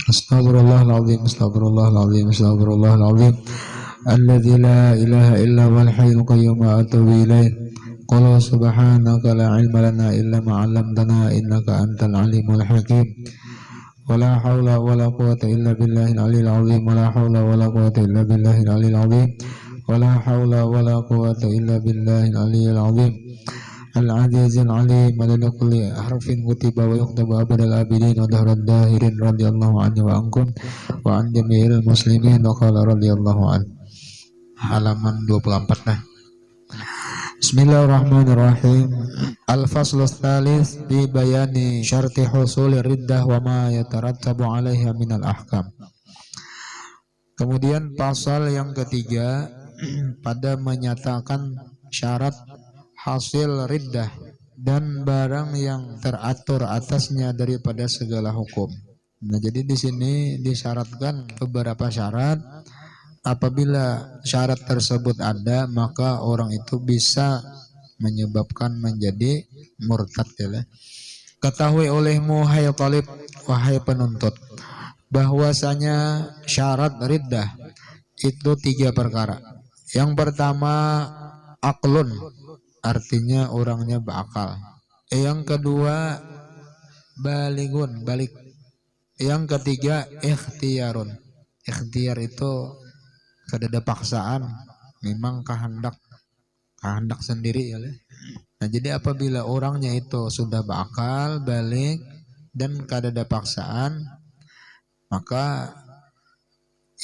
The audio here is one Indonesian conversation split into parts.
Astaghfirullahaladzim, astaghfirullahaladzim, astaghfirullahaladzim. Alladzi la ilaha illa huwal hayyul qayyum wa atubu ilaih. Qala subhanaka la ilma lana illa ma 'allamtana innaka antal alimul hakim. Wala haula wala quwwata illa billahil aliyil azim. Wala haula wala quwwata illa billahil aliyil azim. Wala haula wala quwwata illa billahil aliyil azim. العزيز العليم على كل حرف كتب ويكتب أبد الآبدين ودهر الداهرين رضي الله عني وعنكم وعن جميع المسلمين وقال رضي الله عنه. Halaman 24 nah. Bismillahirrahmanirrahim. Al-faslu tsalits bi bayani syarti husul riddah wa ma yatarattabu 'alaiha minal ahkam. Kemudian pasal yang ketiga pada menyatakan syarat hasil riddah dan barang yang teratur atasnya daripada segala hukum. Nah, jadi di sini disyaratkan beberapa syarat. Apabila syarat tersebut ada, maka orang itu bisa menyebabkan menjadi murtad. Ya. Ketahui olehmu hai talib, wahai penuntut, bahwasanya syarat riddah itu 3 perkara. Yang pertama aklun, artinya orangnya berakal. Yang kedua baligun, balik. Yang ketiga ikhtiyarun. Ikhtiar itu kadada paksaan, memang kehendak sendiri ya. Nah, jadi apabila orangnya itu sudah berakal, balik dan kadada paksaan, maka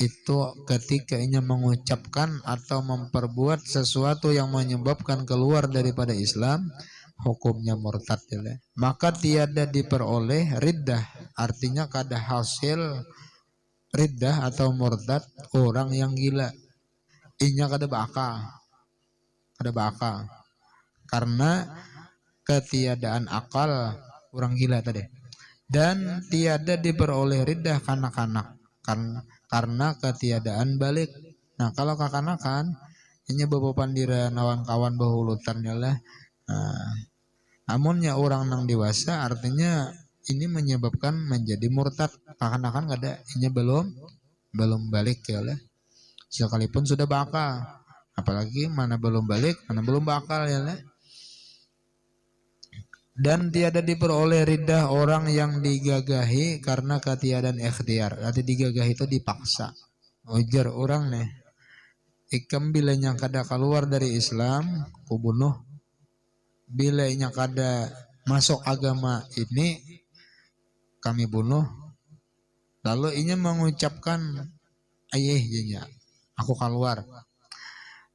itu ketika ia mengucapkan atau memperbuat sesuatu yang menyebabkan keluar daripada Islam, hukumnya murtad. Maka tiada diperoleh riddah, artinya kada hasil riddah atau murtad orang yang gila. Inya kada bakal karena ketiadaan akal orang gila tadi. Dan tiada diperoleh riddah kanak-kanak karena ketiadaan balik. Nah, kalau kakanakan ini bapak dira nawan kawan bahulutannya lah. Namunnya orang nang dewasa artinya ini menyebabkan menjadi murtad. Kakanakan kada, ini belum balik ya lah. Sekalipun sudah bakal, apalagi mana belum balik, mana belum bakal ya lah. Dan tiada diperoleh riddah orang yang digagahi karena ketiadaan ikhtiar. Arti digagahi itu dipaksa. Ujar orang nih, ikam bilanya kada keluar dari Islam, ku bunuh. Bilanya kada masuk agama ini, kami bunuh. Lalu inya mengucapkan ayahnya, aku keluar.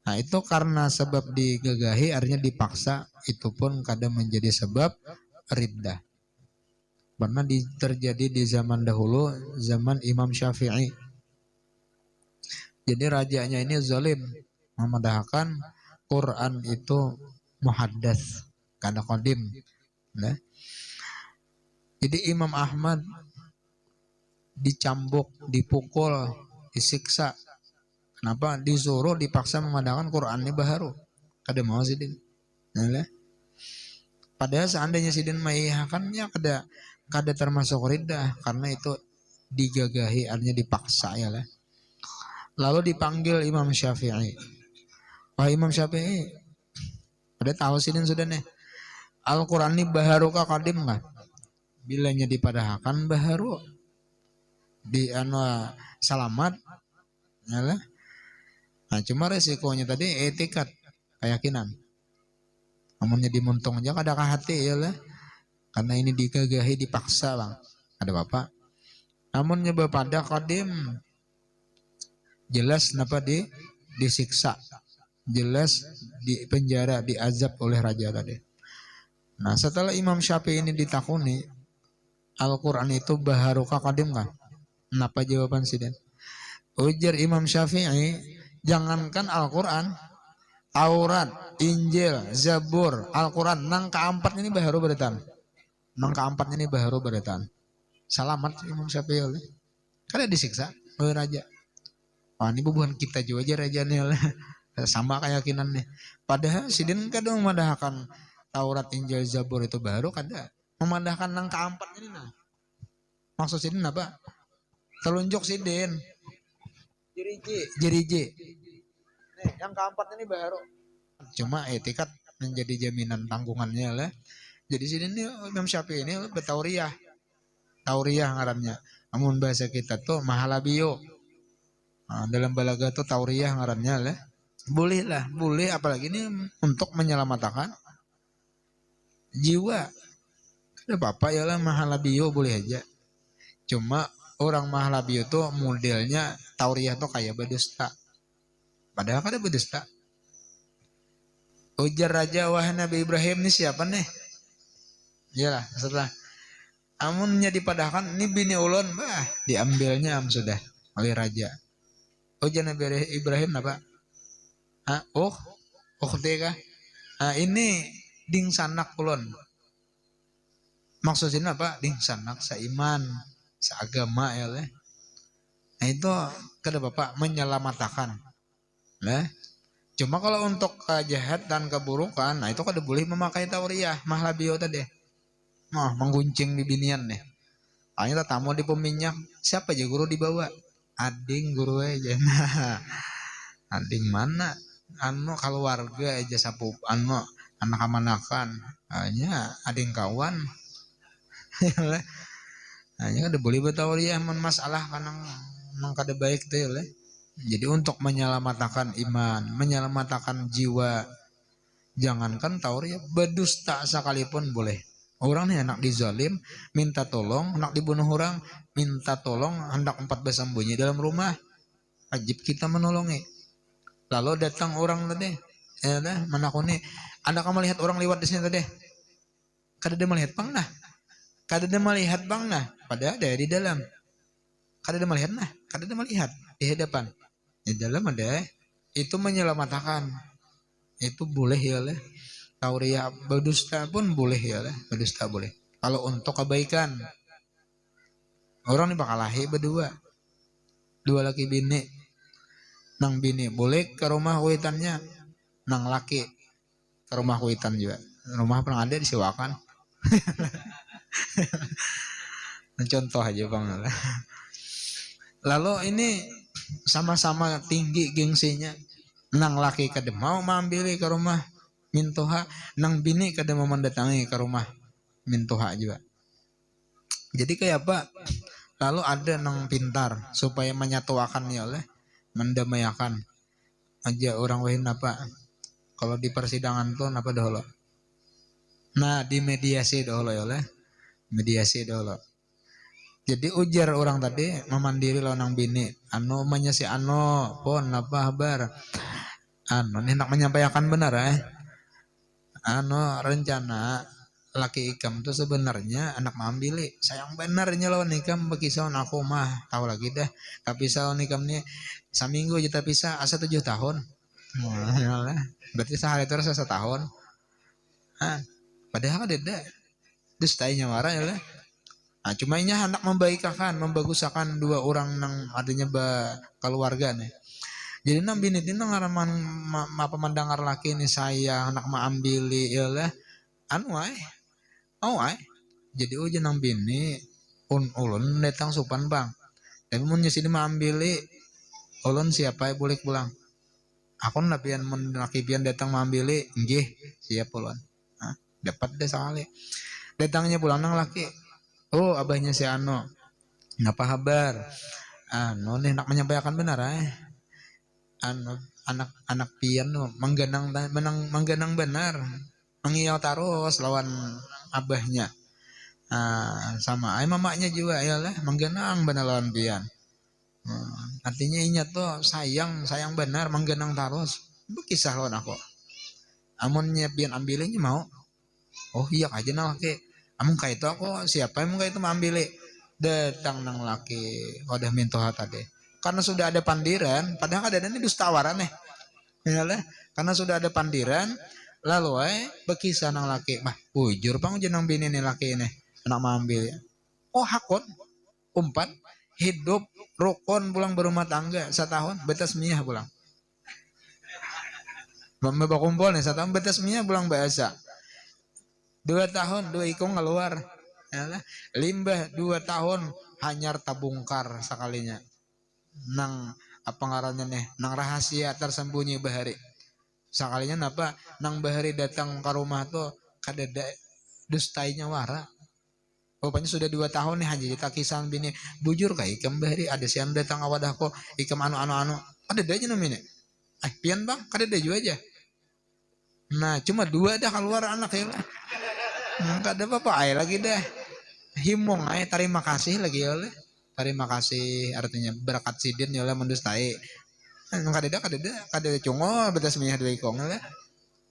Nah, itu karena sebab digagahi, artinya dipaksa, itu pun kadang menjadi sebab riddah. Pernah terjadi di zaman dahulu, zaman Imam Syafi'i. Jadi rajanya ini zalim, memadahkan Quran itu muhaddas, kada qadim. Nah, jadi Imam Ahmad dicambuk, dipukul, disiksa. Kenapa? Disuruh dipaksa memadahkan Quran ini baharu. Kada mau sidin. Nah, padahal seandainya sidin maihakannya kada termasuk riddah karena itu digagahi, artinya dipaksa ya lah. Lalu dipanggil Imam Syafi'i. Wah Imam Syafi'i, ada tahu sidin sudah nih. Al-Quran ini baharu kah qadim kan? Bilanya dipadahkan baharu. Di salamat ya lah. Nah, cuma resikonya tadi etikat, keyakinan. Namunnya dimuntung aja kada hati ya lah. Karena ini digagahi, dipaksa bang. Ada bapak. Namunnya bepada qadim, jelas kenapa disiksa. Jelas di penjara, diazab oleh raja tadi. Nah, setelah Imam Syafi'i ini ditakuni, Al-Quran itu baharu kah qadim kan? Kenapa jawaban sidin? Ujar Imam Syafi'i, jangankan Al-Quran, Taurat, Injil, Zabur, Al-Quran, nang keempat ini baharu beretan. Nang keempat ini baharu beretan. Salamat Imam Syafi'i. Kada disiksa oleh raja. Wah, ini bukan kita juga aja rajanya lah. Sama keyakinannya. Padahal sidin kada memadahkan Taurat, Injil, Zabur itu baru kada. Memadahkan nang keempat ini nah. Maksud sidin apa? telunjuk sidin. Jeriji. Nih, yang keempat ini baru. Cuma etikat menjadi jaminan tanggungannya lah. Jadi sini nih Imam Syafi'i ini betauriah. Tauriah ngarannya. Namun bahasa kita tuh mahalabio. Nah, dalam balaga tuh tauriah ngarannya lah. Boleh lah, boleh apalagi ini untuk menyelamatkan jiwa. Ada apa ya lah mahalabio boleh aja. Cuma orang mahalabio tuh modelnya tauriah tuh kayak berdusta. Padahal kan ada berdusta. Ujar Raja wah Nabi Ibrahim ini siapa nih? Iyalah setelah amunnya dipadahkan ini bini ulun bah diambilnya sudah oleh raja. Ujar Nabi Ibrahim apa? Tega. Ini ding sanak ulun. Maksudnya apa? Ding sanak seiman, seagama ya leh. Nah itu kada bapak menyelamatkan. Lah. Cuma kalau untuk kejahatan keburukan, nah itu kada boleh memakai tauriah, mahlabio tadi. Mengguncing di binian nih. Hanya tamu di peminyak, siapa aja guru dibawa? Ading guru aja. Nah, ading mana? Keluarga aja sapu anak amanakan. Hanya ading kawan. Hanya kada boleh bertauriah masalah kanang kada baik tuh ya. Jadi untuk menyelamatkan iman, menyelamatkan jiwa, jangankan tauriah, berdusta sekalipun boleh. Orang nih anak dizalim, minta tolong, anak dibunuh orang, minta tolong, hendak 14 sembunyi dalam rumah, wajib kita menolongi. Lalu datang orang tadi, menakuni, anda kamu melihat orang lewat di sini tadi, kada dia melihat bang nah, kada dia melihat bang nah, padahal ada di dalam, kada dia melihat nah, kada dia melihat di hadapan, di dalam ada, itu menyelamatkan, itu boleh ya lah. Tauriah berdusta pun boleh ya lah, berdusta boleh. Kalau untuk kebaikan, orang ini bakal lahir berdua, dua laki bini, nang bini boleh ke rumah kuitannya, nang laki ke rumah kuitan juga. Rumah pernah ada disewakan. Contoh aja bang. Lalu ini sama-sama tinggi gengsinya, nang laki kada mau mengambil ke rumah mintoha, nang bini kada mau mendatangi ke rumah mintoha juga. Jadi kayak apa? Lalu ada nang pintar supaya menyatuakannya oleh mendamaikan aja orang lain apa? Kalau di persidangan tuh apa dahulu? Nah di mediasi dahulu ya oleh mediasi dahulu. Jadi ujar orang tadi memandiri lawan nang bini, menyasi pon apa kabar? Hendak menyampaikan benar rencana laki ikam tuh sebenarnya anak mambili sayang benarnya lawan ikam bekisah aku mah tahu lagi dah tapi saon ikam nih saminggu aja tapi asa 7 tahun. Berarti sehari itu rasa setahun. Padahal ada dustainya marah ya lah. Cuma ini hendak membagusakan dua orang nang adanya keluarga nih. Jadi nang bini itu ngaraman apa mendengar laki ini saya anak maambili ya lah jadi ujian nang bini ulun datang supan bang tapi mun sini maambili ulun siapa ya boleh pulang aku napian mun laki pian datang maambili nggih siap ulun dapat deh sekali datangnya pulang nang laki abahnya si ngapa kabar nih nak menyampaikan benar anak pian menggenang benar mengiyau terus lawan abahnya sama mamanya juga ya lah menggenang benar lawan pian artinya inya tuh sayang benar menggenang terus berkisah lawan aku amunnya pian ambilnya mau iya aja nang laki amun kayak itu aku siapa emang kayak itu ambil datang nang laki udah minta tadi karena sudah ada pandiran padahal ada ini dustawaran yalah karena sudah ada pandiran lalu bekisah nang laki ujur bang jenang bini nih laki ini anak mengambil hakon umpan hidup rukun pulang berumah tangga setahun betas miyah pulang kumpul nih setahun betas miyah pulang bahasa 2 tahun 2 ikong keluar yalah limbah 2 tahun hanyar tabungkar sekalinya nang apa ngarannya nih nang rahasia tersembunyi bahari sekalinya napa nang bahari datang ke rumah tuh kadada dustainya wara. Rupanya sudah 2 tahun nih haji kita kisah bini bujur kayak ikam bahari ada siam datang awadahku ikam anu ada aja namanya pian bang kadada juga aja. Nah cuma 2 dah keluar anak ya lah. Nggak ada apa-apa ay lagi dah himong ay terima kasih lagi ya oleh terima kasih artinya berkat sidin ya oleh mendustai kadada cungol betas minyak dua ikong lah.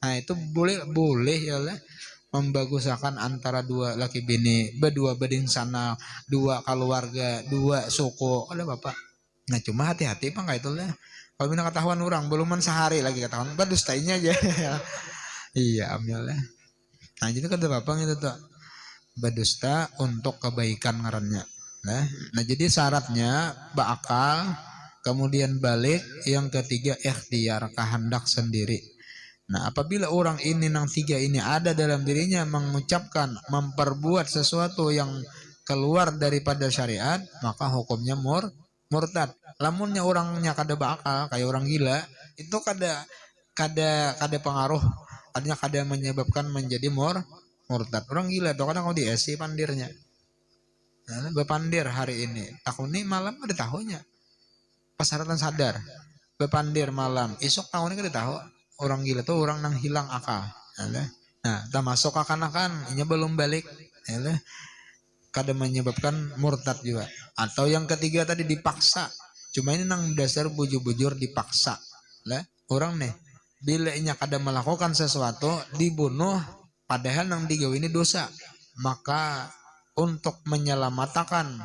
Nah itu boleh ya lah membagusakan antara 2 laki bini berdua beding sana 2 keluarga 2 suku ada bapak. Nah cuma hati-hati pak kayak itu lah kalau minta ketahuan orang beluman sehari lagi ketahuan berdustainya aja. Iya ambil lah. Nah jadi kata bapak itu tuh berdusta untuk kebaikan ngarannya. Nah jadi syaratnya berakal, kemudian balik, yang ketiga ikhtiar kehendak sendiri. Nah apabila orang ini nang 3 ini ada dalam dirinya mengucapkan memperbuat sesuatu yang keluar daripada syariat maka hukumnya murtad. Lamunnya orangnya kada berakal kayak orang gila itu kada pengaruh artinya kada menyebabkan menjadi murtad. Orang gila tuh kadang kalau di esi pandirnya bepandir hari ini tahun ini malam ada tahunya pasaratan sadar bepandir malam esok tahun ini kada tahu. Orang gila tuh orang nang hilang akal. Nah tak masuk akan ini belum balik kada menyebabkan murtad juga. Atau yang ketiga tadi dipaksa, cuma ini nang dasar bujur-bujur dipaksa lah orang nih bila inya kada melakukan sesuatu dibunuh padahal nang digawe ini dosa maka untuk menyelamatkan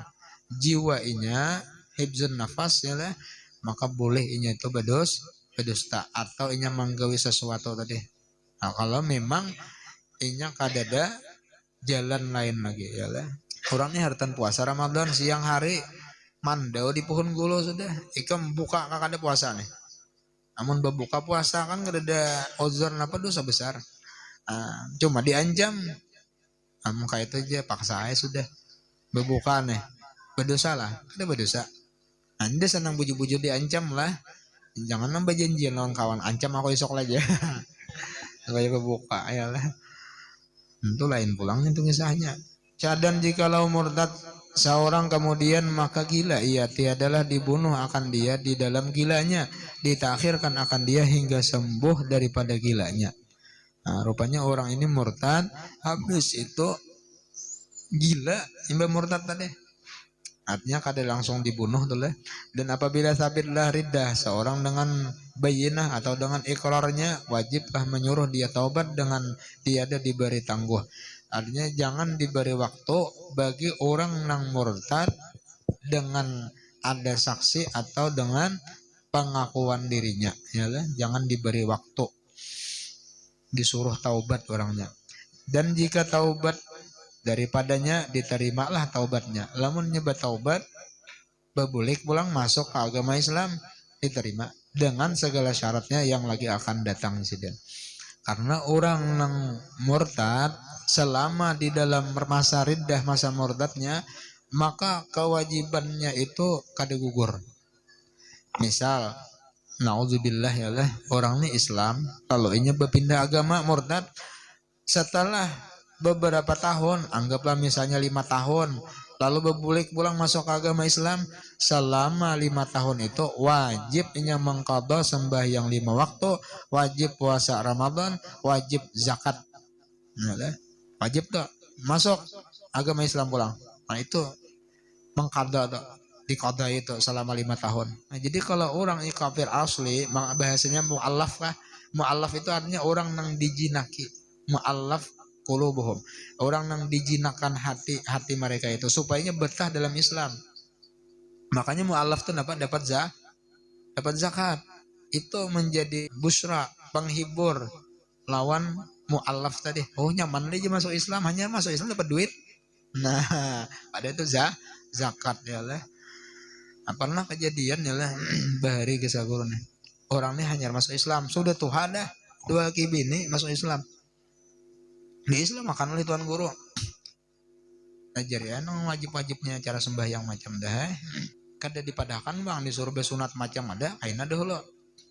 jiwa inya hibzun nafas ya lah maka boleh inya itu berdusta atau inya menggawe sesuatu tadi. Nah kalau memang inya kadada jalan lain lagi ya lah orang ini hartan puasa Ramadan siang hari mandau di pohon gulo sudah ikam buka kada puasa nih namun berbuka puasa kan kadada ozor apa dosa besar. Cuma diancam kayak itu aja paksa aja sudah berbuka nih berdosa lah ada berdosa. Anda senang bujur-bujur diancam lah jangan nambah janjian lawan kawan ancam aku esok aja supaya berbuka ya lah itu lain pulangnya itu kisahnya. Dan jikalau murtad seorang kemudian maka gila ia tiadalah dibunuh akan dia di dalam gilanya ditakhirkan akan dia hingga sembuh daripada gilanya. Nah, rupanya orang ini murtad habis itu gila imba murtad tadi artinya kada langsung dibunuh tuh lah. Dan apabila sabitlah riddah seorang dengan bayinah atau dengan ikrarnya wajiblah menyuruh dia taubat dengan tiada diberi tangguh. Artinya jangan diberi waktu bagi orang nang murtad dengan ada saksi atau dengan pengakuan dirinya ya lah. Jangan diberi waktu disuruh taubat orangnya. Dan jika taubat daripadanya diterimalah taubatnya. Lamun nyebat taubat bebulik pulang masuk ke agama Islam diterima dengan segala syaratnya yang lagi akan datang insiden. Karena orang yang murtad selama di dalam masa riddah masa murtadnya maka kewajibannya itu kada gugur. Misal naudzubillah ya lah orang ini Islam kalau ini berpindah agama murtad setelah beberapa tahun anggaplah misalnya 5 tahun lalu berbulik pulang masuk ke agama Islam selama 5 tahun itu wajib inya mengqadha sembahyang 5 waktu wajib puasa Ramadan wajib zakat wajib tuh masuk agama Islam pulang. Nah itu mengqadha tuh diqadha itu selama 5 tahun. Nah jadi kalau orang ini kafir asli bahasanya mu'allaf lah. Mu'allaf itu artinya orang yang dijinaki mu'allaf qulubuhum orang yang dijinakan hati mereka itu supaya betah dalam Islam. Makanya mu'allaf itu dapat zakat itu menjadi busra penghibur lawan mu'allaf tadi. Oh nyaman aja masuk Islam hanya masuk Islam dapat duit. Nah pada itu zakat ya lah. Pernah kejadian ya lah bahari kesagurun orang ini hanya masuk Islam sudah Tuhan dah 2 kibini masuk Islam. Di Islam makan oleh tuan guru ajar ya wajib-wajibnya cara sembahyang macam dah kada dipadahkan bang disuruh besunat macam ada aina dahulu.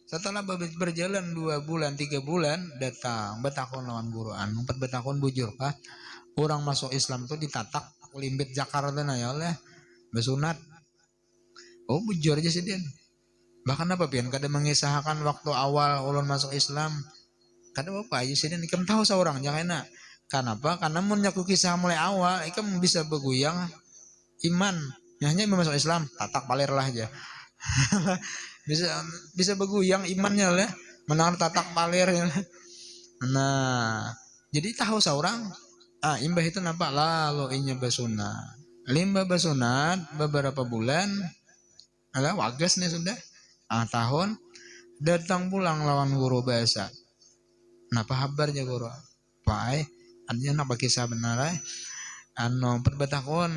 Setelah berjalan 2 bulan 3 bulan datang betakon lawan guru anu betakon bujur kah orang masuk Islam tuh ditatak limbit Jakarta na ya oleh besunat. Oh bujur aja sih dia. Bahkan apa pian kada mengisahkan waktu awal ulun masuk Islam. Kada apa aja sih dia ikam tahu seorang jangan. Kenapa? Karena mun nyaku kisah mulai awal ikam bisa beguyang iman. Hanya masuk Islam tatak paler lah aja. bisa beguyang imannya lah. Menang tatak paler ya. Nah, jadi tahu seorang imbah itu nampak lalu inya basunat. Limbah basunat beberapa bulan ala wagas nih sudah tahun datang pulang lawan guru bahasa. Napa kabarnya guru? Pai, artinya napa kisah benar anu perbetakon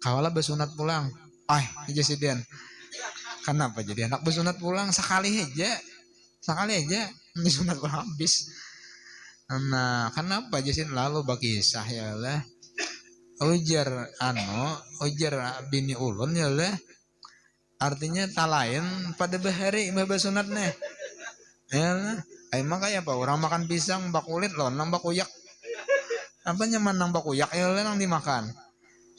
kawala basunat pulang. Aja si Dian. Kenapa jadi anak basunat pulang sekali aja basunat pulang habis. Nah, kenapa aja sih lalu bakisah ya lah. Ujar bini ulun ya lah. Artinya tak lain pada bahari mbah sunat nih. Ya lah. Emang kayak apa orang makan pisang bak kulit loh nang bak kuyak. Apa nyaman nang bak kuyak ya lah nang dimakan.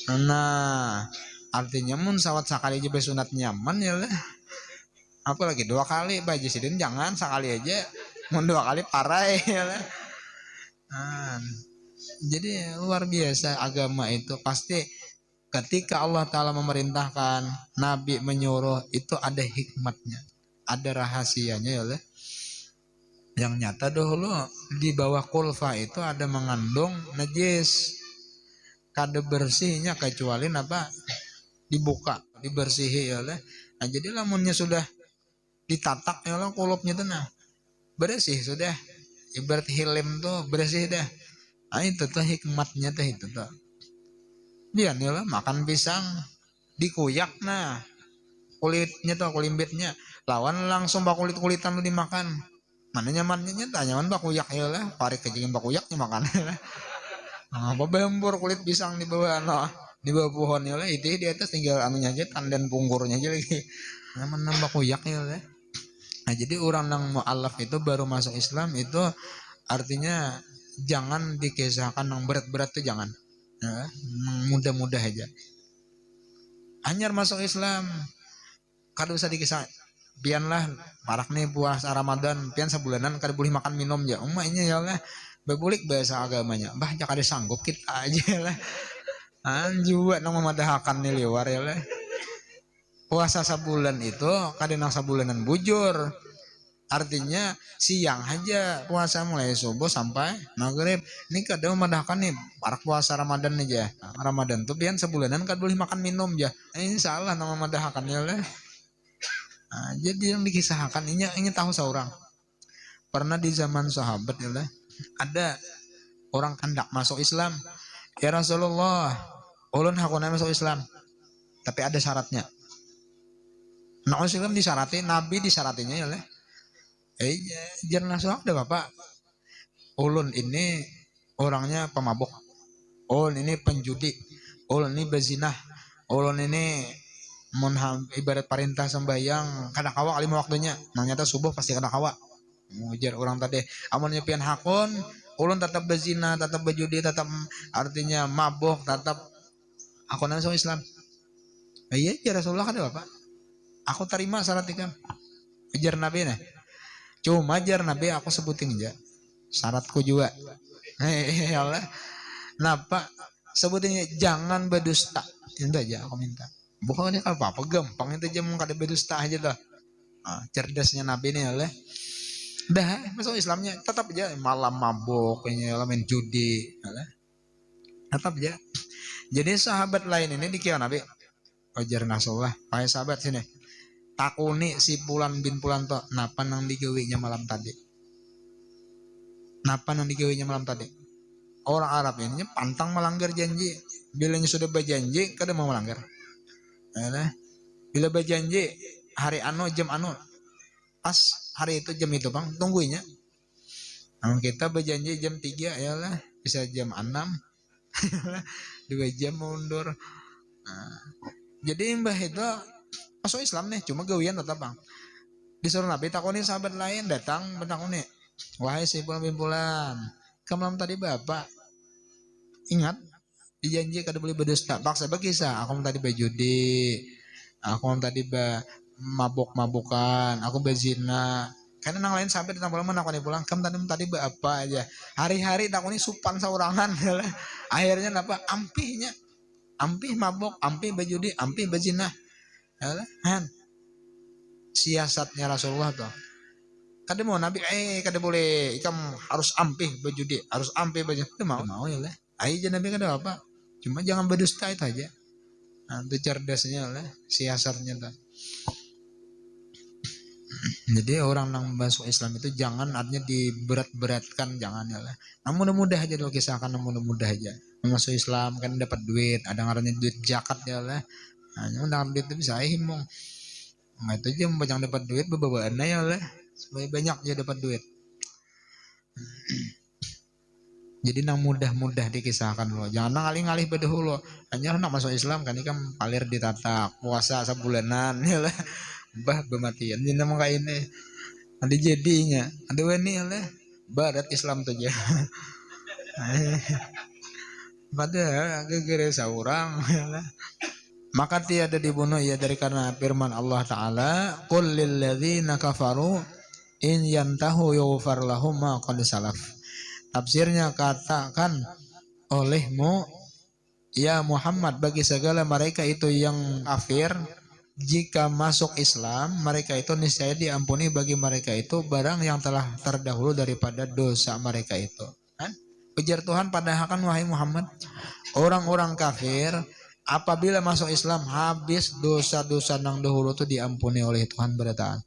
Nah, artinya mun sawat sekali aja besunat nyaman ya lah. Apalagi 2 kali baju sidin jangan sekali aja. Mun 2 kali parah ya lah. Jadi luar biasa agama itu pasti ketika Allah Ta'ala memerintahkan Nabi menyuruh itu ada hikmatnya ada rahasianya ya lah. Yang nyata dahulu di bawah kulfa itu ada mengandung najis kada bersihnya kecuali apa dibuka dibersihi ya lah. Nah jadi lamunnya sudah ditatak ya lah kulupnya tuh nah bersih sudah ibarat hilem tuh bersih dah. Itu tuh hikmatnya tuh itu tuh. Dia nih lah makan pisang dikuyak nah kulitnya tuh kulimbitnya lawan langsung bak kulitan lu dimakan. Mana nyamannya nyaman bak kuyak ya lah parik kejengin bak kuyaknya makan lah. Apa bembur kulit pisang di bawah di bawah pohonnya lah itu di atas tinggal anunya aja tandan punggurnya aja lagi. Nyaman nambah kuyak ya lah. Nah jadi orang yang mu'alaf itu baru masuk Islam itu artinya jangan dikisahkan yang berat-berat tuh jangan ya, mudah-mudah aja. Anyar masuk Islam kada usah dikisah pian lah parak nih puasa Ramadan pian sebulanan kada boleh makan minum ya umaknya ya lah bebulik bahasa agamanya bah jak ada sanggup kita aja lah juga nang memadahakan nih liwar ya lah puasa sebulan itu kada nang sebulanan bujur. Artinya siang aja puasa mulai subuh sampai maghrib. Ini kadang memadahkan nih parak puasa Ramadan aja. Nah, Ramadan tuh pian sebulanan kan boleh makan minum ya. Ini salah nama memadahkan ya lah. Nah, jadi yang dikisahkan ini tahu seorang. Pernah di zaman sahabat ya lah. Ada orang kandak masuk Islam. Ya Rasulullah, ulun hakuna masuk Islam. Tapi ada syaratnya. Nah, Islam disyaratin, Nabi disyaratinya ya lah. Jangan langsung ada bapak. Ulun ini orangnya pemabuk. Ulun ini penjudi. Ulun ini bezinah. Ulun ini ibarat perintah sembahyang kada kawa 5 waktunya. Nah nyata subuh pasti kada kawa. Ujar orang tadi. Amunnya pian hakun, ulun tetap bezinah, tetap berjudi, tetap artinya mabuk, tetap hakun masuk Islam. Iya ya Rasulullah kada bapak. Aku terima syarat ikam. Ujar Nabi nih. Cuma jar Nabi aku sebutin aja syaratku juga. Ya Allah. Napa sebutin jangan berdusta. Itu aja aku minta. Bukan apa-apa gampang itu aja mau kada berdusta aja dah. Cerdasnya Nabi nih Allah. Dah masuk Islamnya tetap aja malam mabuk kayaknya main judi. Allah. Tetap aja. Jadi sahabat lain ini dikira Nabi. Ajar Rasulullah, pakai sahabat sini. Takuni si Pulan bin Pulan to napa nang digawinya malam tadi. Napa nang digawinya malam tadi. Orang Arab ini pantang melanggar janji. Bilanya sudah berjanji kada mau melanggar. Nah, bila berjanji hari anu jam anu pas hari itu jam itu bang tungguinya. Nah, kita berjanji jam 3 ya lah bisa jam 6. 2 jam mundur. Nah, jadi mbah itu masuk Islam nih, cuma gawian tetap bang. Disuruh Nabi takoni sahabat lain, datang bertakoni, wahai si pimpulan, kamu tadi bapak ingat dijanji kada boleh berdusta, paksa berkisah, aku tadi berjudi, aku tadi mabuk-mabukan, aku berzina. Karena nang lain sampai ditambah lama nakoni pulang, kamu tadi apa aja. Hari-hari takoni supan saurangan. Akhirnya apa? Ampih mabuk, ampih berjudi, ampih berzina. Han, siasatnya Rasulullah tuh. Kada mau Nabi, kada boleh, kamu harus ampih berjudi, harus ampih berzina. Mau ya lah. Aja Nabi kada apa. Cuma jangan berdusta itu aja. Nah, itu cerdasnya lah, siasatnya tuh. Jadi orang yang masuk Islam itu jangan artinya diberat-beratkan, jangan ya lah. Nah, mudah-mudah aja dulu kisahkan, mudah-mudah aja. Masuk Islam kan dapat duit, ada ngarannya duit zakat ya lah. Nah, dengan duit itu bisa himong. Nah, itu aja banyak dapat duit bebawaan ya lah. Supaya banyak aja dapat duit. Jadi nang mudah-mudah dikisahkan loh. Jangan nang alih-alih bedahulu. Hanya nak masuk Islam kan ini kan palir ditatak, puasa sebulanan ya lah. Bah bematian ini nama kayak ini. Ada jadinya, ada wani lah. Barat Islam tuh aja. Padahal gegere seorang ya lah. Maka tiada dibunuh ya dari karena firman Allah Ta'ala, qul lil ladzina kafaru in yantahu yughfar lahum ma qad salaf. Tafsirnya, katakan olehmu ya Muhammad bagi segala mereka itu yang kafir, jika masuk Islam mereka itu niscaya diampuni bagi mereka itu barang yang telah terdahulu daripada dosa mereka itu. Ujar Tuhan padahal kan wahai Muhammad, orang-orang kafir apabila masuk Islam habis dosa-dosa nang dahulu itu diampuni oleh Tuhan berataan.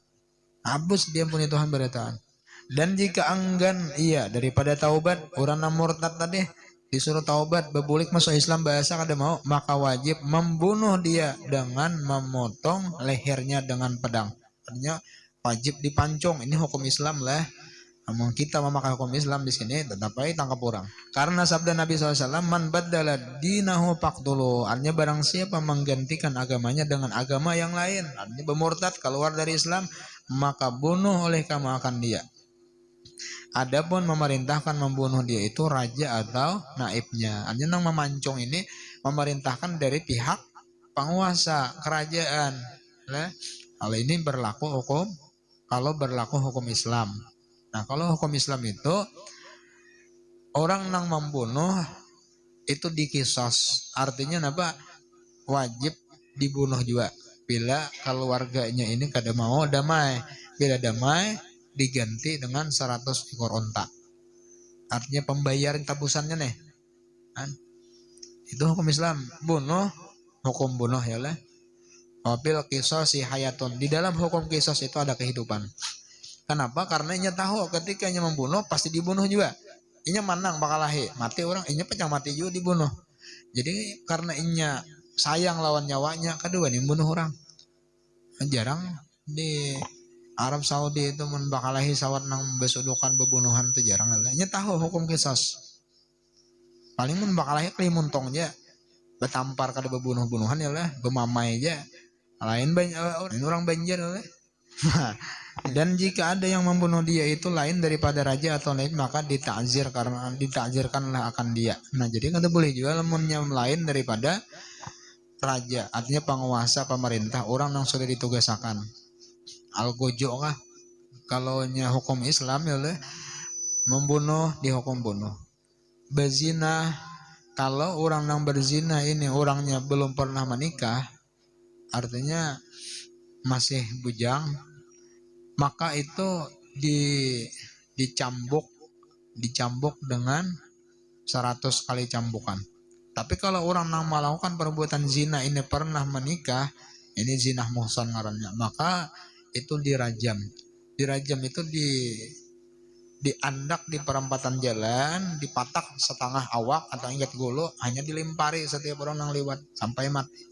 Habis diampuni Tuhan berataan. Dan jika enggan iya daripada taubat, orang yang murtad tadi disuruh taubat bebulik masuk Islam bahasa kada mau, maka wajib membunuh dia dengan memotong lehernya dengan pedang. Artinya wajib dipancung. Ini hukum Islam lah. Namun kita memakai hukum Islam di sini tetap aja tangkap orang. Karena sabda Nabi SAW, man baddala dinahu faqtulu. Artinya barang siapa menggantikan agamanya dengan agama yang lain, artinya bermurtad keluar dari Islam, maka bunuh oleh kamu akan dia. Adapun memerintahkan membunuh dia itu raja atau naibnya. Artinya yang memancung ini memerintahkan dari pihak penguasa kerajaan. Nah, hal ini berlaku hukum kalau berlaku hukum Islam. Nah, kalau hukum Islam itu orang yang membunuh itu dikisos. Artinya apa? Wajib dibunuh juga. Bila keluarganya ini kada mau damai. Bila damai diganti dengan 100 ekor onta. Artinya pembayaran tabusannya nih. Kan? Itu hukum Islam. Bunuh, hukum bunuh ya lah. Wabil kisos si hayatun. Di dalam hukum kisos itu ada kehidupan. Kenapa? Karena inya tahu ketika inya membunuh pasti dibunuh juga. Inya manang bakal lahir. Mati orang, inya pecah mati juga dibunuh. Jadi karena inya sayang lawan nyawanya, kedua nih bunuh orang. Jarang di Arab Saudi itu bakal lahir sawat nang besudukan bebunuhan itu jarang lah. Inya tahu hukum kisos. Paling mun bakal lahir kelimuntong aja. Betampar kada bebunuh-bunuhan ya lah, bemamai aja. Lain banyak orang Banjar lah. Dan jika ada yang membunuh dia itu lain daripada raja atau lain, maka ditakzir karena ditakzirkanlah akan dia. Nah, jadi kada boleh juga lemunnya lain daripada raja, artinya penguasa pemerintah, orang yang sudah ditugasakan. Al-gojo kah? Kalau nya hukum Islam ya lah, membunuh dihukum bunuh. Berzina, kalau orang yang berzina ini orangnya belum pernah menikah, artinya masih bujang, maka itu dicambuk dengan 100 kali cambukan. Tapi kalau orang yang melakukan perbuatan zina ini pernah menikah, ini zina muhsan ngarannya, maka itu dirajam. Dirajam itu diandak di perempatan jalan, dipatak setengah awak atau ingat gulu, hanya dilempari setiap orang yang lewat sampai mati,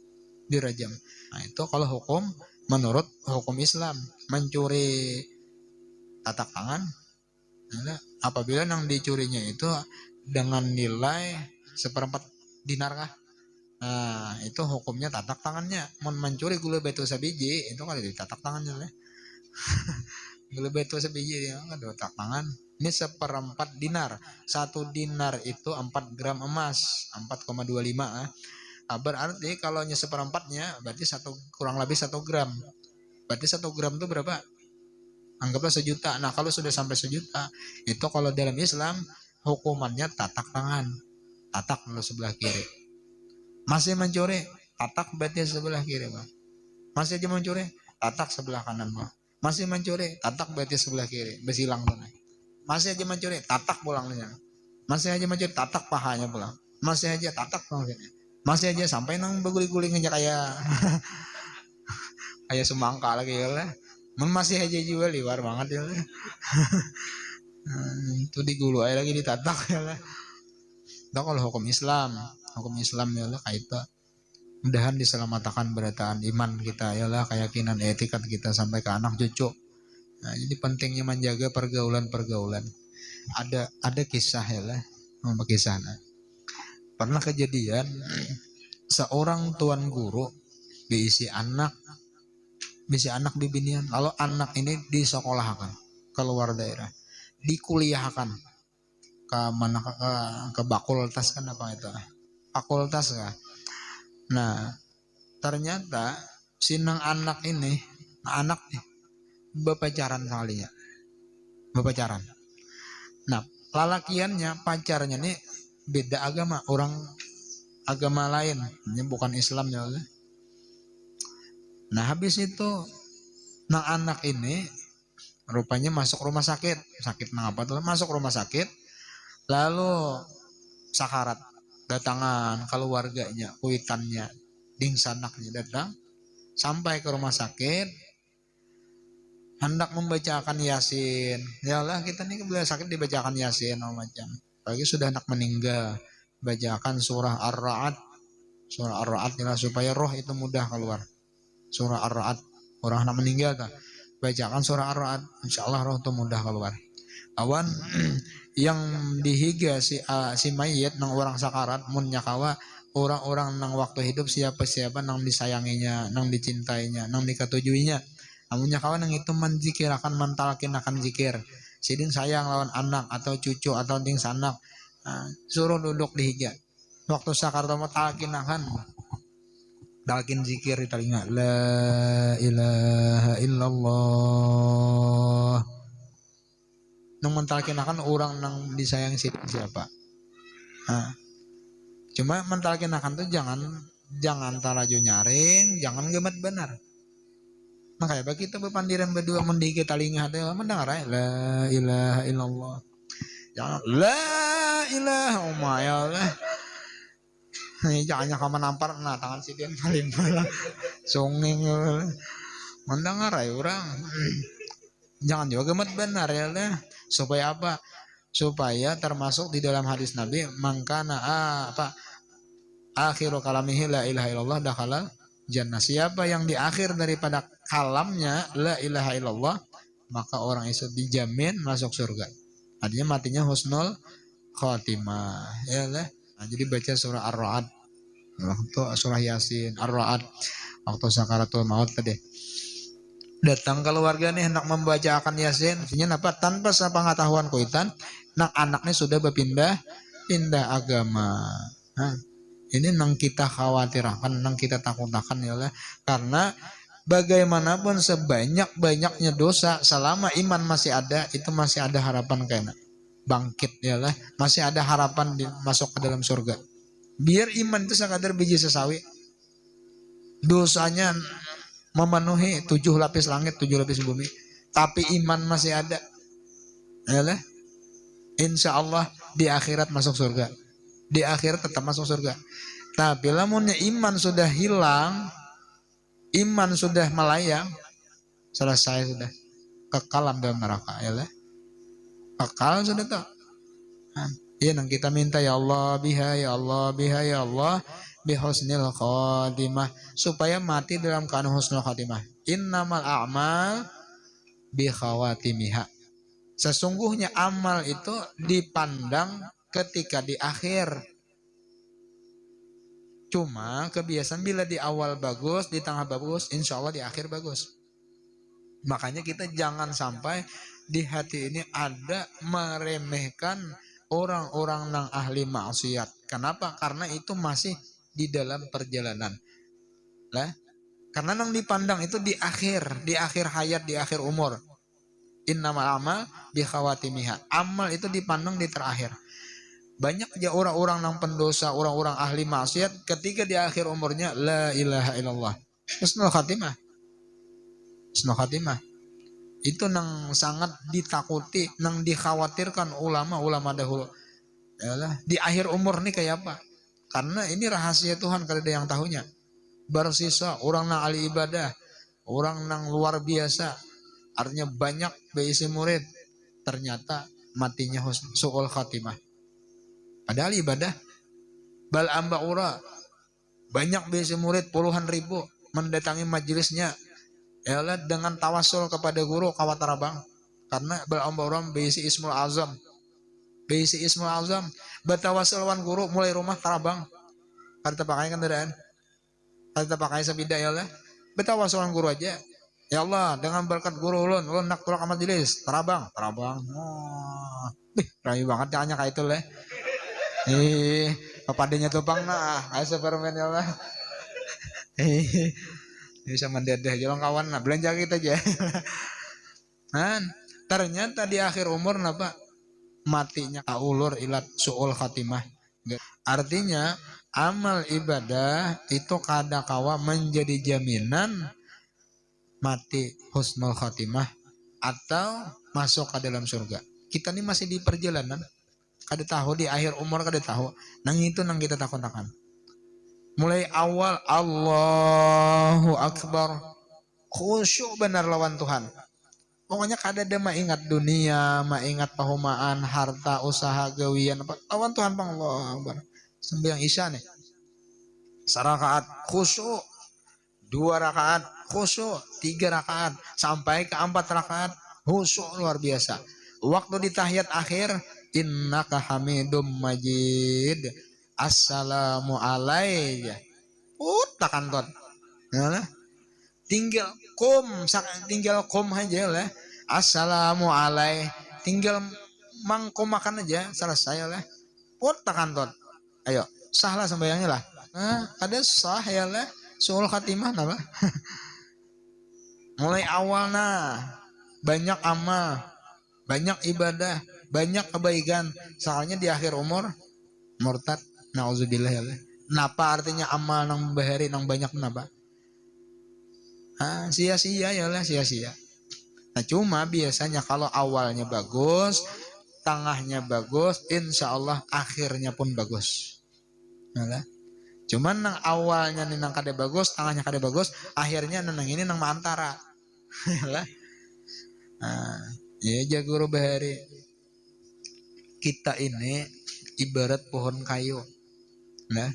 dirajam. Nah, itu kalau hukum menurut hukum Islam. Mencuri tatak tangan, apabila yang dicurinya itu dengan nilai 1/4 dinar kah? Nah, itu hukumnya tatak tangannya. Mun mencuri gula batu sabiji, itu kan ditatak tangannya lah. Gula batu sabiji ya kan tatak tangan. Ini seperempat dinar. 1 dinar itu 4 gram emas, 4,25. Berarti kalau seperempatnya berarti kurang lebih 1 gram. Berarti 1 gram itu berapa? Anggaplah 1 juta. Nah, kalau sudah sampai 1 juta, itu kalau dalam Islam hukumannya tatak tangan. Tatak dulu sebelah kiri. Masih mencuri, tatak berarti sebelah kiri, Bang. Masih aja mencuri, tatak sebelah kanan, Bang. Masih mencuri, tatak berarti sebelah kiri, besilang tuh. Masih aja mencuri, tatak pulangnya. Masih aja mencuri, tatak pahanya pulang. Masih aja tatak pulangnya. Masih aja sampai nang berguling-guling aja kayak kayak semangka lagi ya lah. Masih aja juga liwar banget ya lah. Itu digulu aja lagi ditatak ya lah. Itu kalau hukum Islam ya lah kayak itu. Mudahan diselamatkan berataan iman kita ya lah, keyakinan etikat kita sampai ke anak cucu. Nah, jadi pentingnya menjaga pergaulan. Ada kisah ya lah, kisah. Pernah kejadian seorang tuan guru diisi anak bibinian, lalu anak ini disekolahkan ke luar daerah, dikuliahkan ke mana ke fakultas kan apa itu fakultas kah. Nah, ternyata sinang anak nih bepacaran kalinya, bepacaran. Nah, lalakiannya pacarnya nih beda agama, orang agama lain, ini bukan Islam ya. Nah, habis itu nah anak ini rupanya masuk rumah sakit mengapa tuh masuk rumah sakit, lalu sakarat, datangan keluarganya, kuitannya, dingsanaknya datang sampai ke rumah sakit, hendak membacakan Yasin. Ya Allah, kita nih bila sakit dibacakan Yasin macam. Pagi sudah anak meninggal, bacakan surah Ar-Ra'd. Surah Ar-Ra'd ya, supaya roh itu mudah keluar. Surah Ar-Ra'd, orang anak meninggal kan, bacakan surah Ar-Ra'd, insyaallah roh itu mudah keluar. Awan yang dihiga si mayit nang orang sakarat mun nyakawa orang-orang nang waktu hidup siapa nang disayanginya, nang dicintainya, nang diketujuinya. Namun nyakawa nang itu menjikir akan mentalkin akan zikir. Sidin sayang lawan anak atau cucu atau ding sanak. Suruh duduk dihiga. Waktu sakarat mau talkin akan dalkin zikir di telinga, la ilaha illallah. Nang mentalkin akan orang nang disayang siapa. Cuma mentalkin akan tuh jangan taraju nyaring, jangan gemet benar. Makanya bagi kita berpandiran berdua mendiki talinga hati mendengar ya la ilaha illallah. Jangan la ilaha Allah. Jangan kamu nampar nah tangan si dia paling malah songeng mendengar ya orang. Jangan juga gemet benar ya lah. Supaya apa? Supaya termasuk di dalam hadis Nabi, mangkana akhiru kalamihi la ilaha illallah dakhalal jannah. Siapa yang di akhir daripada kalamnya la ilaha illallah, maka orang itu dijamin masuk surga. Artinya matinya husnul khatimah ya lah. Nah, jadi baca surah Ar-Ra'd, waktu surah Yasin, Ar-Ra'd, waktu sakaratul maut tadi. Datang keluarga nih hendak membacakan Yasin, artinya apa? Tanpa sepengetahuan kuitan, nak anaknya sudah pindah agama. Nah, ini nang kita khawatirkan, nang kita takutkan ya lah. Karena bagaimanapun sebanyak-banyaknya dosa, selama iman masih ada, itu masih ada harapan kena bangkit ya lah, masih ada harapan masuk ke dalam surga. Biar iman itu sekadar biji sesawi, dosanya memenuhi 7 lapis langit, 7 lapis bumi, tapi iman masih ada ya lah, insya Allah di akhirat masuk surga, di akhirat tetap masuk surga. Tapi lamunnya iman sudah hilang, iman sudah melayang, selesai sudah, kekal dalam neraka ya lah. Akal sudah tak. Ya nang kita minta ya Allah biha ya Allah biha ya Allah bihusnil khatimah, supaya mati dalam keadaan husnul khatimah. Innamal a'mal bikhawatimiha. Sesungguhnya amal itu dipandang ketika di akhir. Cuma kebiasaan bila di awal bagus, di tengah bagus, insya Allah di akhir bagus. Makanya kita jangan sampai di hati ini ada meremehkan orang-orang yang ahli maksiat. Kenapa? Karena itu masih di dalam perjalanan. Lah, karena yang dipandang itu di akhir hayat, di akhir umur. Innamal amal bi khawatimiha. Amal itu dipandang di terakhir. Banyak aja orang-orang yang pendosa, orang-orang ahli maksiat ketika di akhir umurnya la ilaha illallah. Husnul khatimah. Husnul khatimah. Itu nang sangat ditakuti, nang dikhawatirkan ulama-ulama dahulu. Yalah, di akhir umur nih kayak apa? Karena ini rahasia Tuhan, kada ada yang tahunya. Bersisa orang nang ahli ibadah, orang nang luar biasa. Artinya banyak beisi murid. Ternyata matinya su'ul khatimah. Padahal ibadah bal ambaura banyak beisi murid puluhan ribu mendatangi majelisnya, yalah dengan tawasul kepada guru kawatarabang karena bal ambaura beisi ismul azam, batawasul wan guru mulai rumah tarabang kada pakai kendaraan, kada pakai sepeda, yalah batawasul wan guru aja. Ya Allah, dengan berkat guru ulun nak tulak majelis tarabang. Oh, rayu banget tanya kayak itu lah. Papadanya tupang nah, ayo Superman ya Allah. Bisa mendadah jalan kawan nah, belanja kita aja. Nah, ternyata di akhir umur napa matinya kaulur ilat suul khatimah. Artinya amal ibadah itu kadakawa menjadi jaminan mati husnul khatimah atau masuk ke dalam surga. Kita ini masih di perjalanan. Kada tahu di akhir umur kada tahu. Nang itu nang kita takut-takut. Mulai awal Allahu Akbar khusyuk benar lawan Tuhan. Pokoknya kada ada maingat dunia, maingat pahumaan, harta, usaha, gawian apa lawan Tuhan pang Allahu Akbar. Sembahyang Isya nih. Sarakaat khusyuk, 2 rakaat khusyuk, 3 rakaat sampai ke 4 rakaat khusyuk luar biasa. Waktu di tahiyat akhir innaka hamidum majid assalamu alayya takan ton nah, tinggal kom aja lah assalamu alay tinggal mangkom makan aja selesai lah takan ton ayo sahlah sembayangnya lah ada sah ya lah suul khatimah apa mulai awal nah banyak amal, banyak ibadah, banyak kebaikan. Soalnya di akhir umur murtad, nauzubillah ya. Napa artinya amal nang bahari nang banyak napa? Sia-sia ya lah, sia-sia. Nah cuma biasanya kalau awalnya bagus, tengahnya bagus, insya Allah akhirnya pun bagus. Nah, cuman nang awalnya nih nang kada bagus, tengahnya kada bagus, akhirnya nang ini nang antara. Lah. Ya jagoro bahari. Kita ini ibarat pohon kayu. Nah,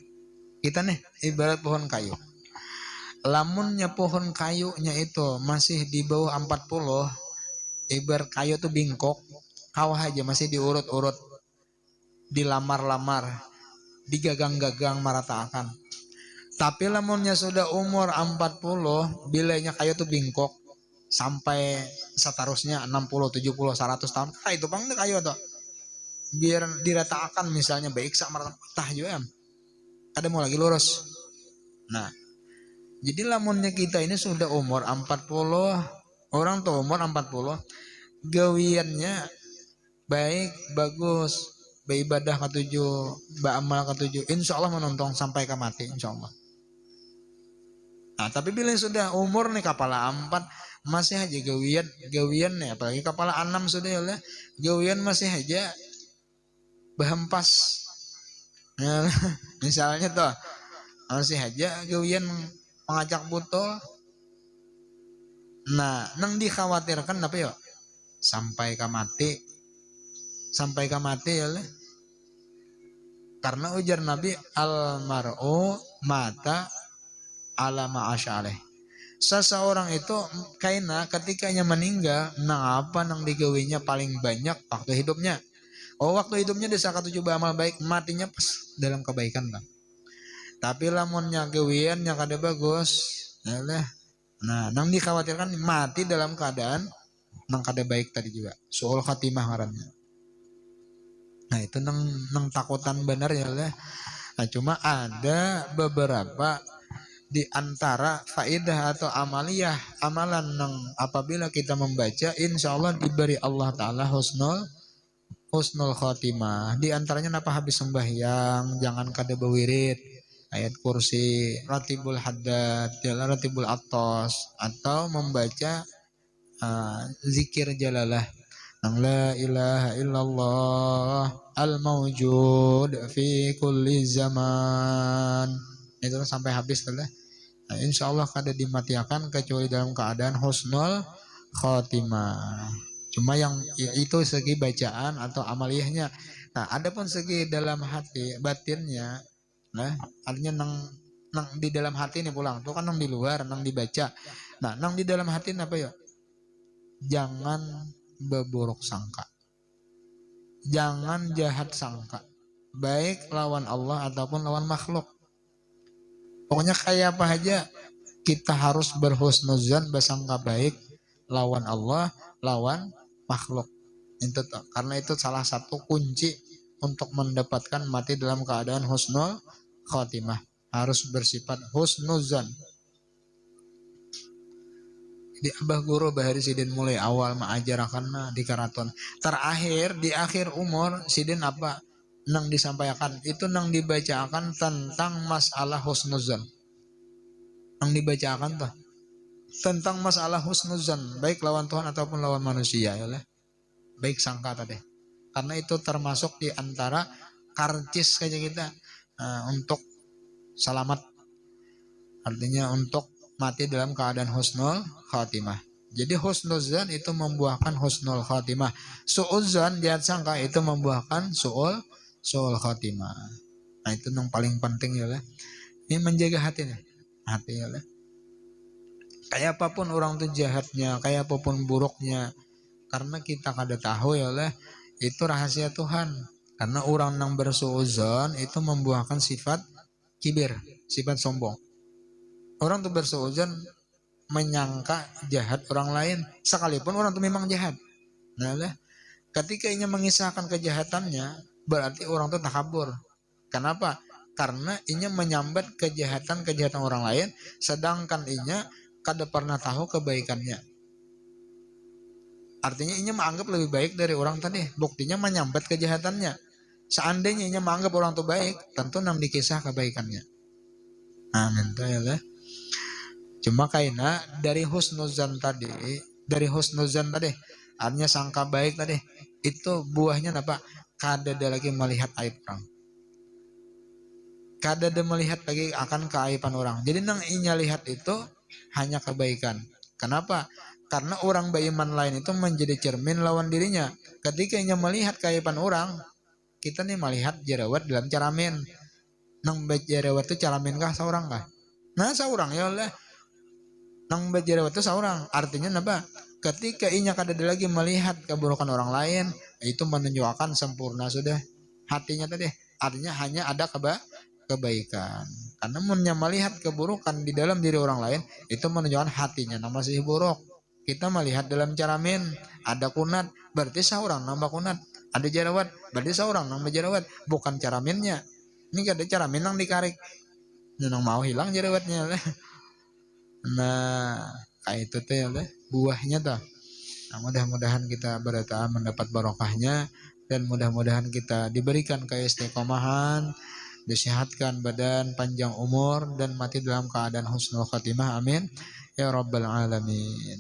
kita nih ibarat pohon kayu. Lamunnya pohon kayunya itu masih di bawah 40, ibarat kayu tuh bingkok, kawah aja masih diurut-urut, dilamar-lamar, digagang-gagang meratakan. Tapi lamunnya sudah umur 40, bilanya kayu tuh bingkok sampai seterusnya 60, 70, 100 tahun. Kayak itu bang kayu tuh. Biar diratakan misalnya baik sama patah juga. Ada mau lagi lurus. Nah, jadi lamunnya kita ini sudah umur 40, orang tuh umur 40, gawiannya baik, bagus, beribadah ketujuh, beramal ketujuh, insya Allah menonton sampai ke mati, insya Allah. Nah, tapi bila sudah umur nih kepala 4, masih aja gawian nih, apalagi kepala 6 sudah ya lah, gawian masih aja berhempas. Nah, misalnya tuh masih aja gawian mengajak botol. Nah, nang dikhawatirkan apa ya? Sampai ke mati ya lah. Karena ujar Nabi almar'u mata ala ma'asyaleh. Seseorang itu kaina ketikanya meninggal, nah apa nang digawinya paling banyak waktu hidupnya. Waktu hidupnya desa ketujuh beramal baik, matinya pas dalam kebaikan bang. Tapi lamunnya gewian yang kada bagus, ya lah. Nah, nang dikhawatirkan mati dalam keadaan nang kada baik tadi juga. Suul khatimah ngarannya. Nah, itu nang takutan benar ya lah. Nah, cuma ada beberapa di antara faidah atau amaliyah amalan nang apabila kita membaca insya Allah diberi Allah Ta'ala husnul khotimah. Di antaranya napa habis sembahyang jangan kada bewirid ayat kursi, ratibul haddad, ratibul atos, atau membaca zikir jalalah nang la ilaha illallah al mawjud fi kulli zaman. Itu sampai habis lah. Nah, insya Allah kada dimatiakan kecuali dalam keadaan husnul khotimah. Cuma yang itu segi bacaan atau amaliyahnya. Nah, adapun segi dalam hati batinnya, nah artinya nang di dalam hati nih pulang. Tuh kan nang di luar, nang dibaca. Nah, nang di dalam hati apa ya? Jangan berburuk sangka. Jangan jahat sangka. Baik lawan Allah ataupun lawan makhluk. Pokoknya kayak apa aja kita harus berhusnuzan bersangka baik lawan Allah, lawan makhluk. Itu karena itu salah satu kunci untuk mendapatkan mati dalam keadaan husnul khotimah. Harus bersifat husnuzan. Di Abah Guru Bahari Sidin mulai awal mengajarkan di karaton. Terakhir di akhir umur Sidin apa? Nang disampaikan itu nang dibacakan tentang masalah husnuzan. Nang dibacakan tuh tentang masalah husnuzan baik lawan Tuhan ataupun lawan manusia ya lah. Baik sangka tadi. Karena itu termasuk di antara karcis kayak kita untuk selamat. Artinya untuk mati dalam keadaan husnul khatimah. Jadi husnuzan itu membuahkan husnul khatimah. Su'uzan jahat sangka itu membuahkan su'ul khatimah. Nah, itu yang paling penting ya lah. Ini menjaga hatinya. Hati ya lah. Kayak apapun orang itu jahatnya, kayak apapun buruknya, karena kita kada tahu ya lah, itu rahasia Tuhan. Karena orang yang bersuuzon itu membuahkan sifat kibir, sifat sombong. Orang tuh bersuuzon menyangka jahat orang lain, sekalipun orang itu memang jahat. Nah lah, ketika ia mengisahkan kejahatannya, berarti orang itu takabur. Kenapa? Karena ia menyambat kejahatan orang lain, sedangkan ia kada pernah tahu kebaikannya. Artinya ia menganggap lebih baik dari orang tadi. Buktinya menyambat kejahatannya. Seandainya ia menganggap orang itu baik, tentu nam dikisah kebaikannya. Amin. Ya. Cuma kaina dari husnuzan tadi, artinya sangka baik tadi, itu buahnya apa? Kada ada lagi melihat aib orang. Kada ada melihat lagi akan keaiban orang. Jadi nang inya lihat itu hanya kebaikan. Kenapa? Karena orang beriman lain itu menjadi cermin lawan dirinya. Ketika inya melihat keaiban orang, kita nih melihat jerawat dalam caramin. Nang jerawat itu caramin kah seorang kah? Nah seorang ya Allah. Nang jerawat itu seorang. Artinya apa? Ketika inya kada ada lagi melihat keburukan orang lain, itu menunjukkan sempurna sudah hatinya tadi. Artinya hanya ada kebaikan. Karena punya melihat keburukan di dalam diri orang lain, itu menunjukkan hatinya masih buruk. Kita melihat dalam caramin ada kunat, berarti seorang nambah kunat. Ada jerawat, berarti seorang nambah jerawat. Bukan caraminnya. Ini kada caramin yang dikarik. Nang mau hilang jerawatnya. Nah, kayak itu tuh ya buahnya tuh. Nah, mudah-mudahan kita berdoa mendapat barokahnya dan mudah-mudahan kita diberikan keistiqomahan, disehatkan badan, panjang umur dan mati dalam keadaan husnul khatimah. Amin ya rabbal alamin.